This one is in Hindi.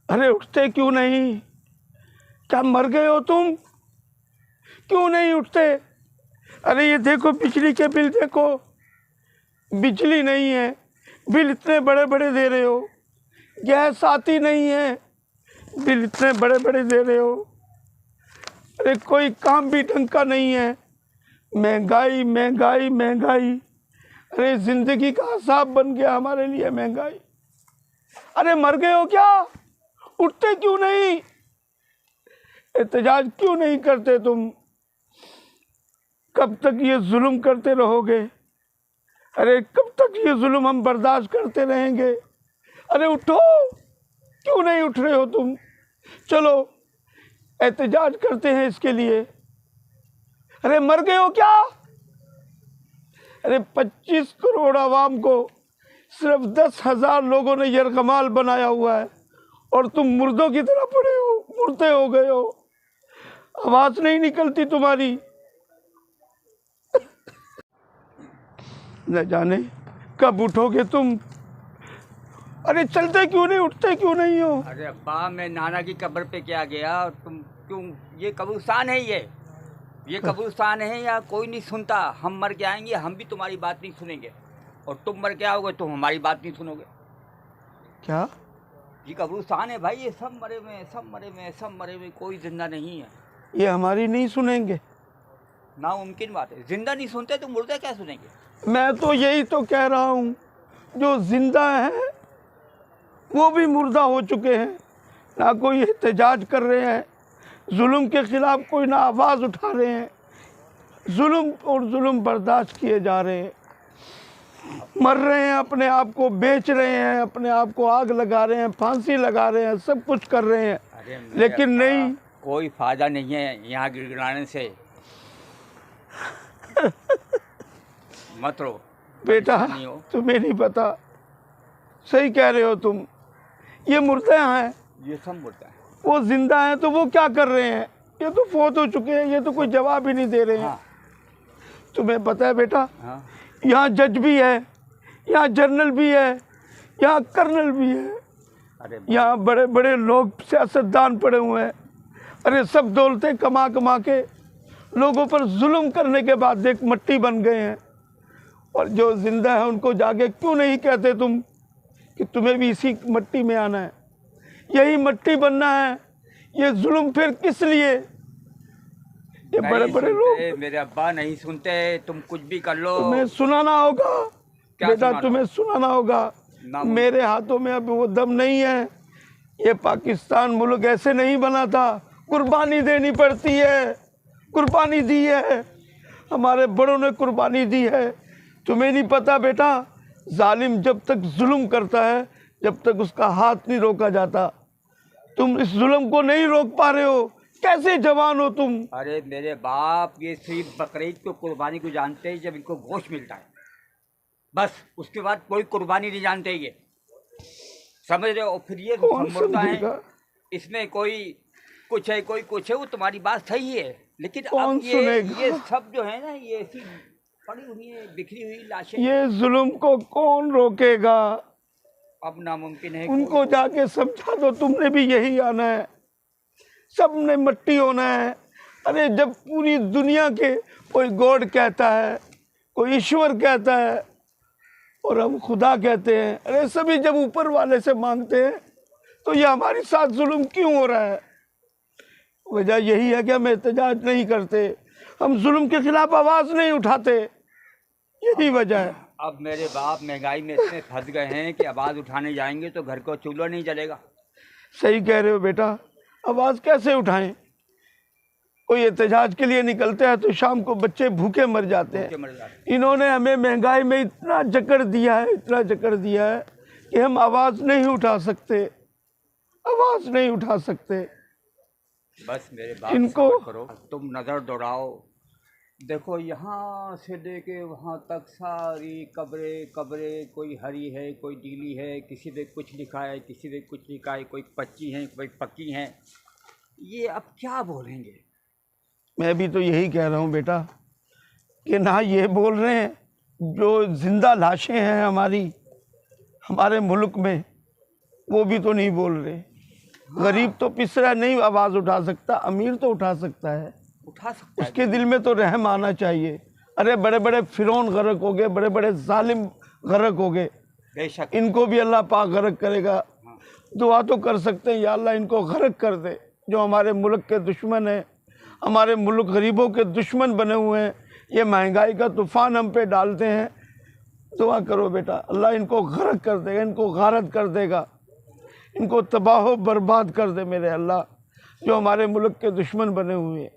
अरे उठते क्यों नहीं? क्या मर गए हो तुम? क्यों नहीं उठते? अरे ये देखो बिजली के बिल देखो, बिजली नहीं है, बिल इतने बड़े बड़े दे रहे हो। गैस आती नहीं है, बिल इतने बड़े बड़े दे रहे हो। अरे कोई काम भी ढंग का नहीं है, महंगाई महंगाई महंगाई। अरे जिंदगी का असाब बन गया हमारे लिए महंगाई। अरे मर गए हो क्या? उठते क्यों नहीं? एहतजाज क्यों नहीं करते तुम? कब तक ये जुल्म करते रहोगे? अरे कब तक ये जुल्म हम बर्दाश्त करते रहेंगे? अरे उठो, क्यों नहीं उठ रहे हो तुम? चलो एहतजाज करते हैं इसके लिए। अरे मर गए हो क्या? अरे 25 करोड़ आवाम को सिर्फ 10,000 लोगों ने यरगमाल बनाया हुआ है और तुम मुर्दों की तरह पड़े हो, मुर्दे हो गए हो। आवाज नहीं निकलती तुम्हारी। न जाने कब उठोगे तुम। अरे चलते क्यों नहीं, उठते क्यों नहीं हो? अरे अब्बा, मैं नाना की कब्र पे क्या गया, तुम क्यों? ये कब्रिस्तान है, ये कब्रिस्तान है, या कोई नहीं सुनता। हम मर के आएंगे, हम भी तुम्हारी बात नहीं सुनेंगे, और तुम मर के आओगे तो हमारी बात नहीं सुनोगे। क्या? ये कब्रिस्तान है भाई, ये सब मरे हुए हैं, सब मरे हुए हैं, सब मरे हुए, कोई जिंदा नहीं है। ये हमारी नहीं सुनेंगे? नामुमकिन बात है, जिंदा नहीं सुनते तो मुर्दा क्या सुनेंगे? मैं तो यही तो कह रहा हूँ, जो जिंदा है वो भी मुर्दा हो चुके हैं। ना कोई एहतजाज कर रहे हैं, जुल्म के खिलाफ कोई ना आवाज़ उठा रहे हैं। जुल्म और जुल्म बर्दाश्त किए जा रहे हैं, मर रहे हैं, अपने आप को बेच रहे हैं, अपने आप को आग लगा रहे हैं, फांसी लगा रहे हैं, सब कुछ कर रहे हैं, लेकिन नहीं, कोई फायदा नहीं है यहाँ गिड़गिड़ाने से। मत रो बेटा, तुम्हें नहीं पता। सही कह रहे हो तुम, ये मुर्दे हैं, ये सब मुर्दा है। वो जिंदा हैं तो वो क्या कर रहे हैं? ये तो फौत हो चुके हैं, ये तो कोई जवाब ही नहीं दे रहे हैं। हाँ। तुम्हें पता है बेटा, हाँ। यहाँ जज भी है, यहाँ जनरल भी है, यहाँ कर्नल भी है, अरे यहाँ बड़े बड़े लोग सियासतदान पड़े हुए हैं। अरे सब दौलतें कमा कमा के लोगों पर जुल्म करने के बाद एक मट्टी बन गए हैं। और जो जिंदा है उनको जाके क्यों नहीं कहते तुम कि तुम्हें भी इसी मट्टी में आना है, यही मट्टी बनना है? ये जुल्म फिर किस लिए? ये बड़े बड़े लोग, मेरे अब्बा नहीं सुनते, तुम कुछ भी कर लो। तुम्हें सुनाना होगा बेटा, तुम्हें सुनाना होगा। मेरे हाथों में अब वो दम नहीं है। ये पाकिस्तान मुल्क ऐसे नहीं बना था, कुर्बानी देनी पड़ती है, कुर्बानी दी है, हमारे बड़ों ने कुर्बानी दी है। तुम्हें नहीं पता बेटा, जालिम जब तक जुल्म करता है, जब तक उसका हाथ नहीं रोका जाता। तुम इस जुल्म को नहीं रोक पा रहे हो, कैसे जवान हो तुम? अरे मेरे बाप, ये सिर्फ बकरीद को कुर्बानी को जानते हैं जब इनको गोश्त मिलता है, बस उसके बाद कोई कुर्बानी नहीं जानते ये, समझ रहे हो? फिर ये मुर्दा है, इसमें कोई कुछ है, कोई कुछ है। वो तुम्हारी बात सही है, लेकिन अब ये सब जो है ना, ये ऐसी पड़ी हुई है, बिखरी हुई लाशें। ये जुल्म को कौन रोकेगा? अब नामुमकिन है। उनको जाके समझा दो, तुमने भी यही आना है, सबने मट्टी होना है। अरे जब पूरी दुनिया के कोई गॉड कहता है, कोई ईश्वर कहता है, और हम खुदा कहते हैं, अरे सभी जब ऊपर वाले से मांगते हैं, तो ये हमारे साथ जुल्म क्यों हो रहा है? वजह यही है कि हम एहतजाज नहीं करते, हम जुल्म के खिलाफ आवाज़ नहीं उठाते, यही वजह है। अब मेरे बाप महंगाई में इतने फंस गए हैं कि आवाज़ उठाने जाएंगे तो घर को चूल्हा नहीं जलेगा। सही कह रहे हो बेटा, आवाज़ कैसे उठाएं? कोई एहतजाज के लिए निकलते हैं तो शाम को बच्चे भूखे मर जाते हैं। इन्होंने हमें महंगाई में इतना जकड़ दिया है, इतना जकड़ दिया है कि हम आवाज़ नहीं उठा सकते, आवाज़ नहीं उठा सकते। बस मेरे बाप इनको करो, तुम नज़र दौड़ाओ, देखो यहाँ से लेके वहाँ तक सारी कब्रें, कोई हरी है, कोई नीली है, किसी पे कुछ लिखा है, किसी पे कुछ लिखा है, कोई कच्ची हैं, कोई पक्की हैं। ये अब क्या बोलेंगे? मैं भी तो यही कह रहा हूँ बेटा, कि ना ये बोल रहे हैं, जो जिंदा लाशें हैं हमारे मुल्क में, वो भी तो नहीं बोल रहे। गरीब तो पिसरा नहीं आवाज़ उठा सकता, अमीर तो उठा सकता है। उठा सकता है। उसके दिल में तो रहम आना चाहिए। अरे बड़े बड़े फिरौन गरक हो गए, बड़े बड़े जालिम गरक हो गए, बेशक। इनको भी अल्लाह पाक गरक करेगा। दुआ तो कर सकते हैं, या अल्लाह इनको गरक कर दे। जो हमारे मुल्क के दुश्मन हैं, हमारे मुल्क गरीबों के दुश्मन बने हुए हैं, ये महंगाई का तूफ़ान हम पे डालते हैं। दुआ करो बेटा, अल्लाह इनको गरक कर देगा, इनको गारत कर देगा, इनको तबाह बर्बाद कर दे मेरे अल्लाह, जो हमारे मुल्क के दुश्मन बने हुए हैं।